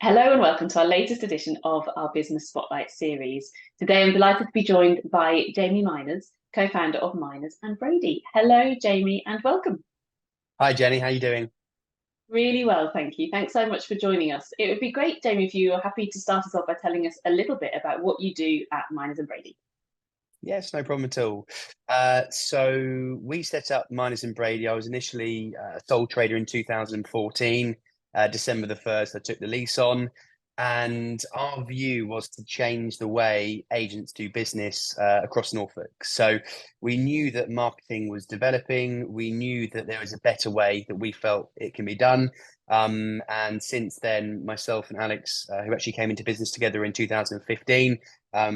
Hello and welcome to our latest edition of our Business Spotlight series. Today I'm delighted to be joined by Jamie Minors, co-founder of Minors and Brady. Hello, Jamie, and welcome. Hi Jenny, how you doing? Really well, thank you. Thanks so much for joining us. It would be great, Jamie, if you are happy to start us off by telling us a little bit about what you do at Minors and Brady. Yes, no problem at all. So we set up Minors and Brady. I was initially a sole trader in 2014. December the 1st, I took the lease on, and our view was to change the way agents do business across Norfolk. So we knew that marketing was developing. We knew that there was a better way that we felt it can be done. And since then, myself and Alex, who actually came into business together in 2015,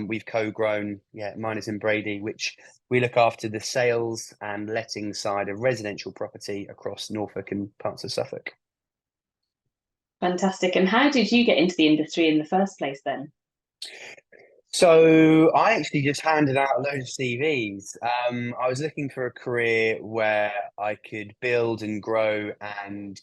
we've co-grown, Miners and Brady, which we look after the sales and letting side of residential property across Norfolk and parts of Suffolk. Fantastic. And how did you get into the industry in the first place then? So I actually just handed out a load of CVs. I was looking for a career where I could build and grow and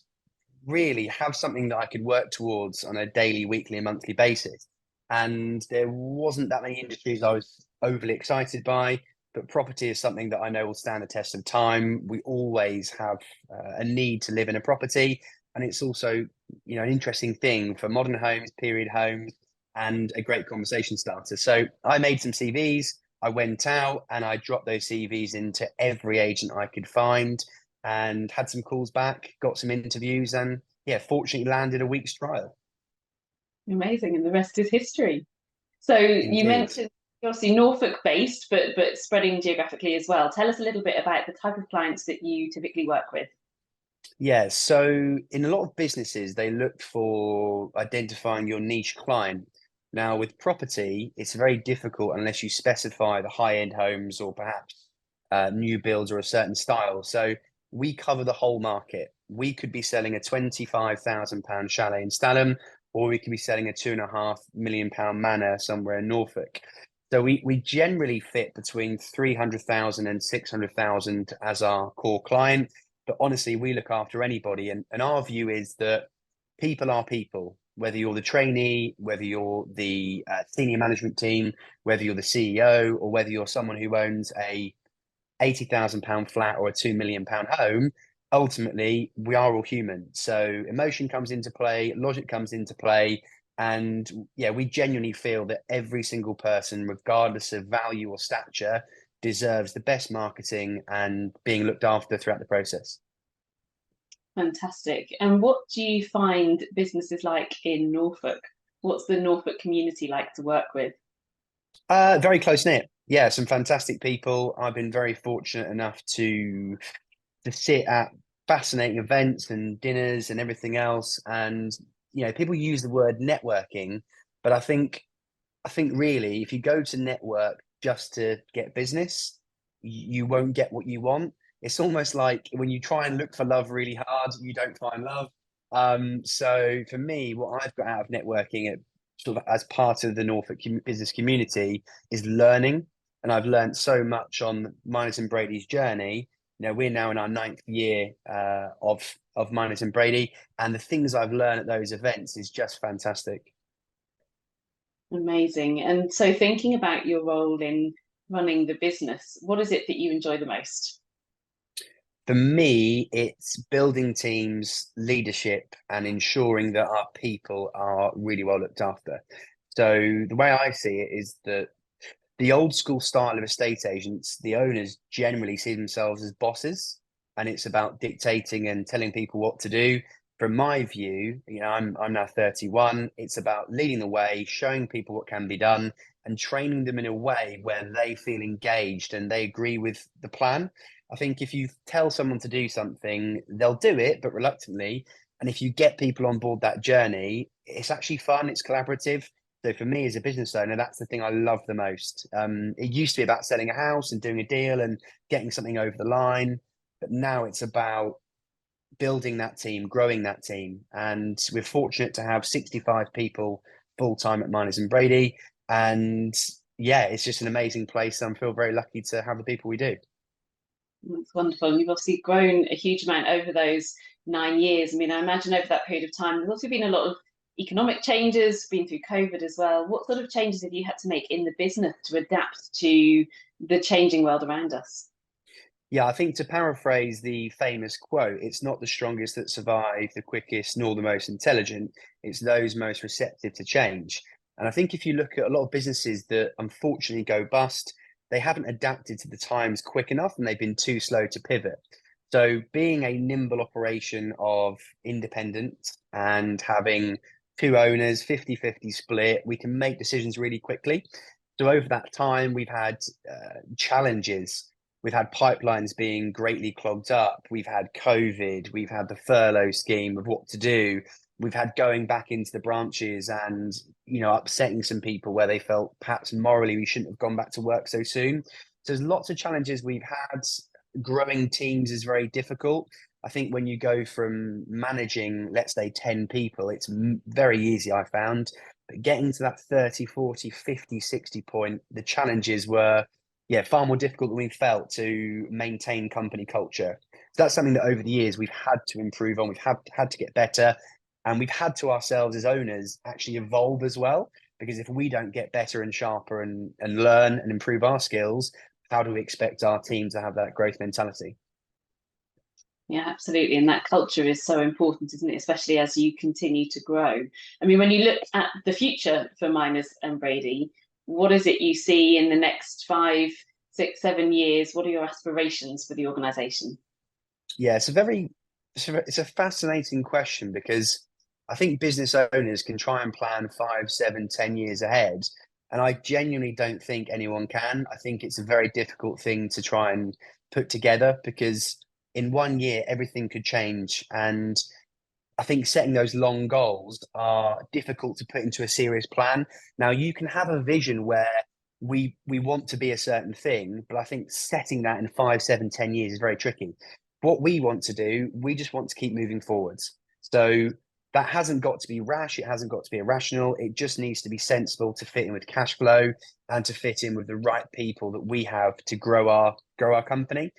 really have something that I could work towards on a daily, weekly, and monthly basis. And there wasn't that many industries I was overly excited by, but property is something that I know will stand the test of time. We always have a need to live in a property, and it's also, an interesting thing for modern homes, period homes, and a great conversation starter. So I made some CVs. I went out and I dropped those CVs into every agent I could find and had some calls back, got some interviews, and fortunately landed a week's trial. Amazing. And the rest is history. So you Indeed. mentioned obviously Norfolk based, but spreading geographically as well. Tell us a little bit about the type of clients that you typically work with. Yeah, so in a lot of businesses, they look for identifying your niche client. Now, with property, it's very difficult unless you specify the high-end homes or perhaps new builds or a certain style. So we cover the whole market. We could be selling a £25,000 chalet in Stalham, or we could be selling a £2.5 million manor somewhere in Norfolk. So we generally fit between 300,000 and 600,000 as our core client. But honestly, we look after anybody. And our view is that people are people, whether you're the trainee, whether you're the senior management team, whether you're the CEO, or whether you're someone who owns a £80,000 flat or a £2 million home. Ultimately, we are all human. So emotion comes into play, logic comes into play. And we genuinely feel that every single person, regardless of value or stature, deserves the best marketing and being looked after throughout the process. Fantastic. And what do you find businesses like in Norfolk? What's the Norfolk community like to work with? Very close knit. Yeah, some fantastic people. I've been very fortunate enough to sit at fascinating events and dinners and everything else. And people use the word networking, but I think really, if you go to network just to get business, you won't get what you want. It's almost like when you try and look for love really hard, you don't find love. So for me, what I've got out of networking sort of as part of the Norfolk business community is learning. And I've learned so much on Miners and Brady's journey. We're now in our ninth year of Miners and Brady, and the things I've learned at those events is just fantastic. Amazing. And so thinking about your role in running the business, what is it that you enjoy the most? For me, it's building teams, leadership, and ensuring that our people are really well looked after. So the way I see it is that the old school style of estate agents, the owners generally see themselves as bosses, and it's about dictating and telling people what to do. From my view, I'm now 31. It's about leading the way, showing people what can be done, and training them in a way where they feel engaged and they agree with the plan. I think if you tell someone to do something, they'll do it, but reluctantly. And if you get people on board that journey, it's actually fun, it's collaborative. So for me as a business owner, that's the thing I love the most. It used to be about selling a house and doing a deal and getting something over the line, but now it's about building that team, growing that team. And we're fortunate to have 65 people full time at Miners and Brady. And it's just an amazing place. I feel very lucky to have the people we do. It's wonderful. And you've obviously grown a huge amount over those 9 years. I mean, I imagine over that period of time, there's also been a lot of economic changes, been through COVID as well. What sort of changes have you had to make in the business to adapt to the changing world around us? Yeah, I think to paraphrase the famous quote, it's not the strongest that survive the quickest nor the most intelligent. It's those most receptive to change. And I think if you look at a lot of businesses that unfortunately go bust, they haven't adapted to the times quick enough and they've been too slow to pivot. So being a nimble operation of independent and having two owners, 50-50 split, we can make decisions really quickly. So over that time, we've had challenges. We've had pipelines being greatly clogged up. We've had COVID. We've had the furlough scheme of what to do. We've had going back into the branches and, upsetting some people where they felt perhaps morally we shouldn't have gone back to work so soon. So there's lots of challenges we've had. Growing teams is very difficult. I think when you go from managing, let's say, 10 people, it's very easy, I found. But getting to that 30, 40, 50, 60 point, the challenges were far more difficult than we felt to maintain company culture. So that's something that over the years we've had to improve on. We've had to get better, and we've had to ourselves as owners actually evolve as well. Because if we don't get better and sharper and learn and improve our skills, how do we expect our team to have that growth mentality? Yeah, absolutely. And that culture is so important, isn't it? Especially as you continue to grow. I mean, when you look at the future for Minors and Brady, what is it you see in the next 5, 6, 7 years? What are your aspirations for the organisation? Yeah, it's a fascinating question because I think business owners can try and plan 5, 7, 10 years ahead. And I genuinely don't think anyone can. I think it's a very difficult thing to try and put together because in one year, everything could change. And I think setting those long goals are difficult to put into a serious plan. Now, you can have a vision where we want to be a certain thing, but I think setting that in 5, 7, 10 years is very tricky. What we want to do, we just want to keep moving forwards. So that hasn't got to be rash. It hasn't got to be irrational. It just needs to be sensible to fit in with cash flow and to fit in with the right people that we have to grow our company.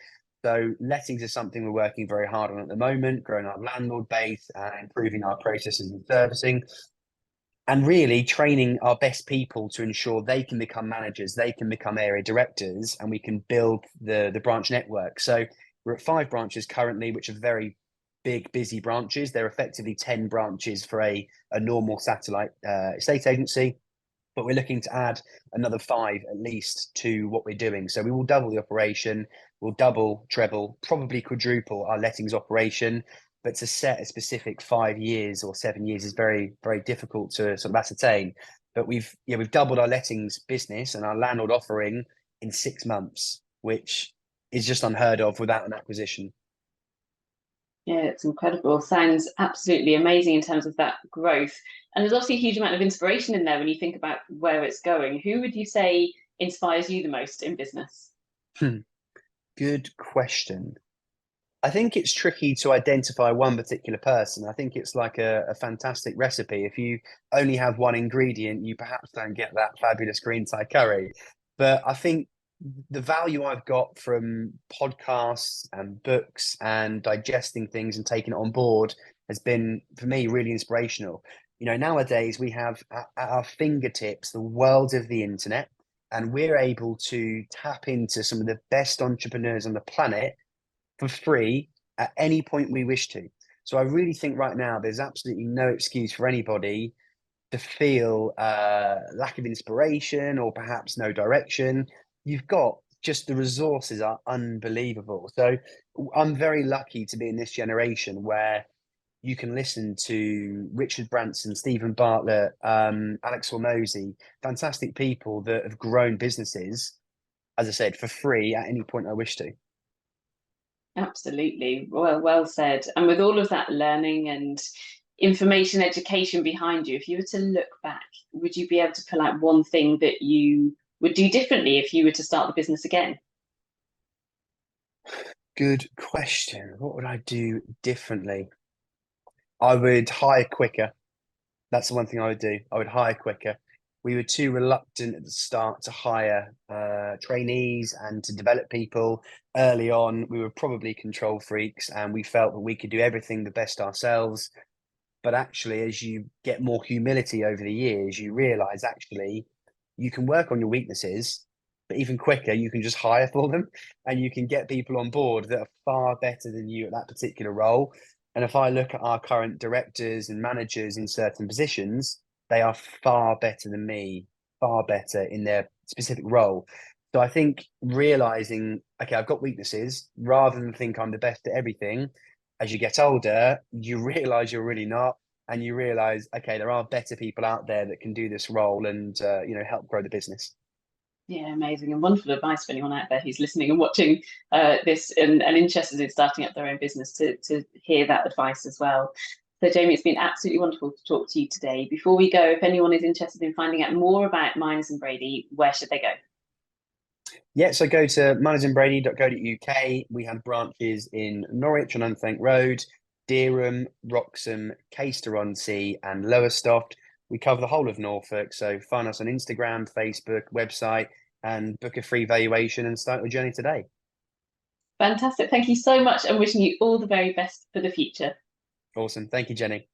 So lettings is something we're working very hard on at the moment, growing our landlord base and improving our processes and servicing, and really training our best people to ensure they can become managers, they can become area directors, and we can build the branch network. So we're at 5 branches currently, which are very big, busy branches. They're effectively 10 branches for a normal satellite estate agency. But we're looking to add another 5 at least to what we're doing. So we will double the operation, we'll double, treble, probably quadruple our lettings operation. But to set a specific 5 years or 7 years is very, very difficult to sort of ascertain. But we've doubled our lettings business and our landlord offering in 6 months, which is just unheard of without an acquisition. Yeah, it's incredible. Sounds absolutely amazing in terms of that growth. And there's obviously a huge amount of inspiration in there when you think about where it's going. Who would you say inspires you the most in business? Good question. I think it's tricky to identify one particular person. I think it's like a fantastic recipe. If you only have one ingredient, you perhaps don't get that fabulous green Thai curry. But I think the value I've got from podcasts and books and digesting things and taking it on board has been, for me, really inspirational. Nowadays we have at our fingertips the world of the internet, and we're able to tap into some of the best entrepreneurs on the planet for free at any point we wish to. So I really think right now there's absolutely no excuse for anybody to feel lack of inspiration or perhaps no direction. You've got just the resources are unbelievable. So I'm very lucky to be in this generation where you can listen to Richard Branson, Stephen Bartlett, Alex Hormozy, fantastic people that have grown businesses, as I said, for free at any point I wish to. Absolutely. Well said. And with all of that learning and information education behind you, if you were to look back, would you be able to pull out one thing that you would do differently if you were to start the business again? Good question. What would I do differently? I would hire quicker. That's the one thing I would do. I would hire quicker. We were too reluctant at the start to hire trainees and to develop people early on. We were probably control freaks and we felt that we could do everything the best ourselves. But actually, as you get more humility over the years, you realize actually you can work on your weaknesses, but even quicker, you can just hire for them and you can get people on board that are far better than you at that particular role. And if I look at our current directors and managers in certain positions, they are far better than me, far better in their specific role. So I think realizing, okay, I've got weaknesses rather than think I'm the best at everything. As you get older, you realize you're really not, and you realize, okay, there are better people out there that can do this role and help grow the business. Yeah, amazing and wonderful advice for anyone out there who's listening and watching this and interested in starting up their own business to hear that advice as well. So Jamie, it's been absolutely wonderful to talk to you today. Before we go, if anyone is interested in finding out more about Minors and Brady, where should they go? Yeah, so go to minorsandbrady.co.uk. We have branches in Norwich on Unthank Road, Dereham, Wroxham, Caister-on-Sea, and Lowestoft. We cover the whole of Norfolk, so find us on Instagram, Facebook, website, and book a free valuation and start your journey today. Fantastic. Thank you so much and wishing you all the very best for the future. Awesome. Thank you, Jenny.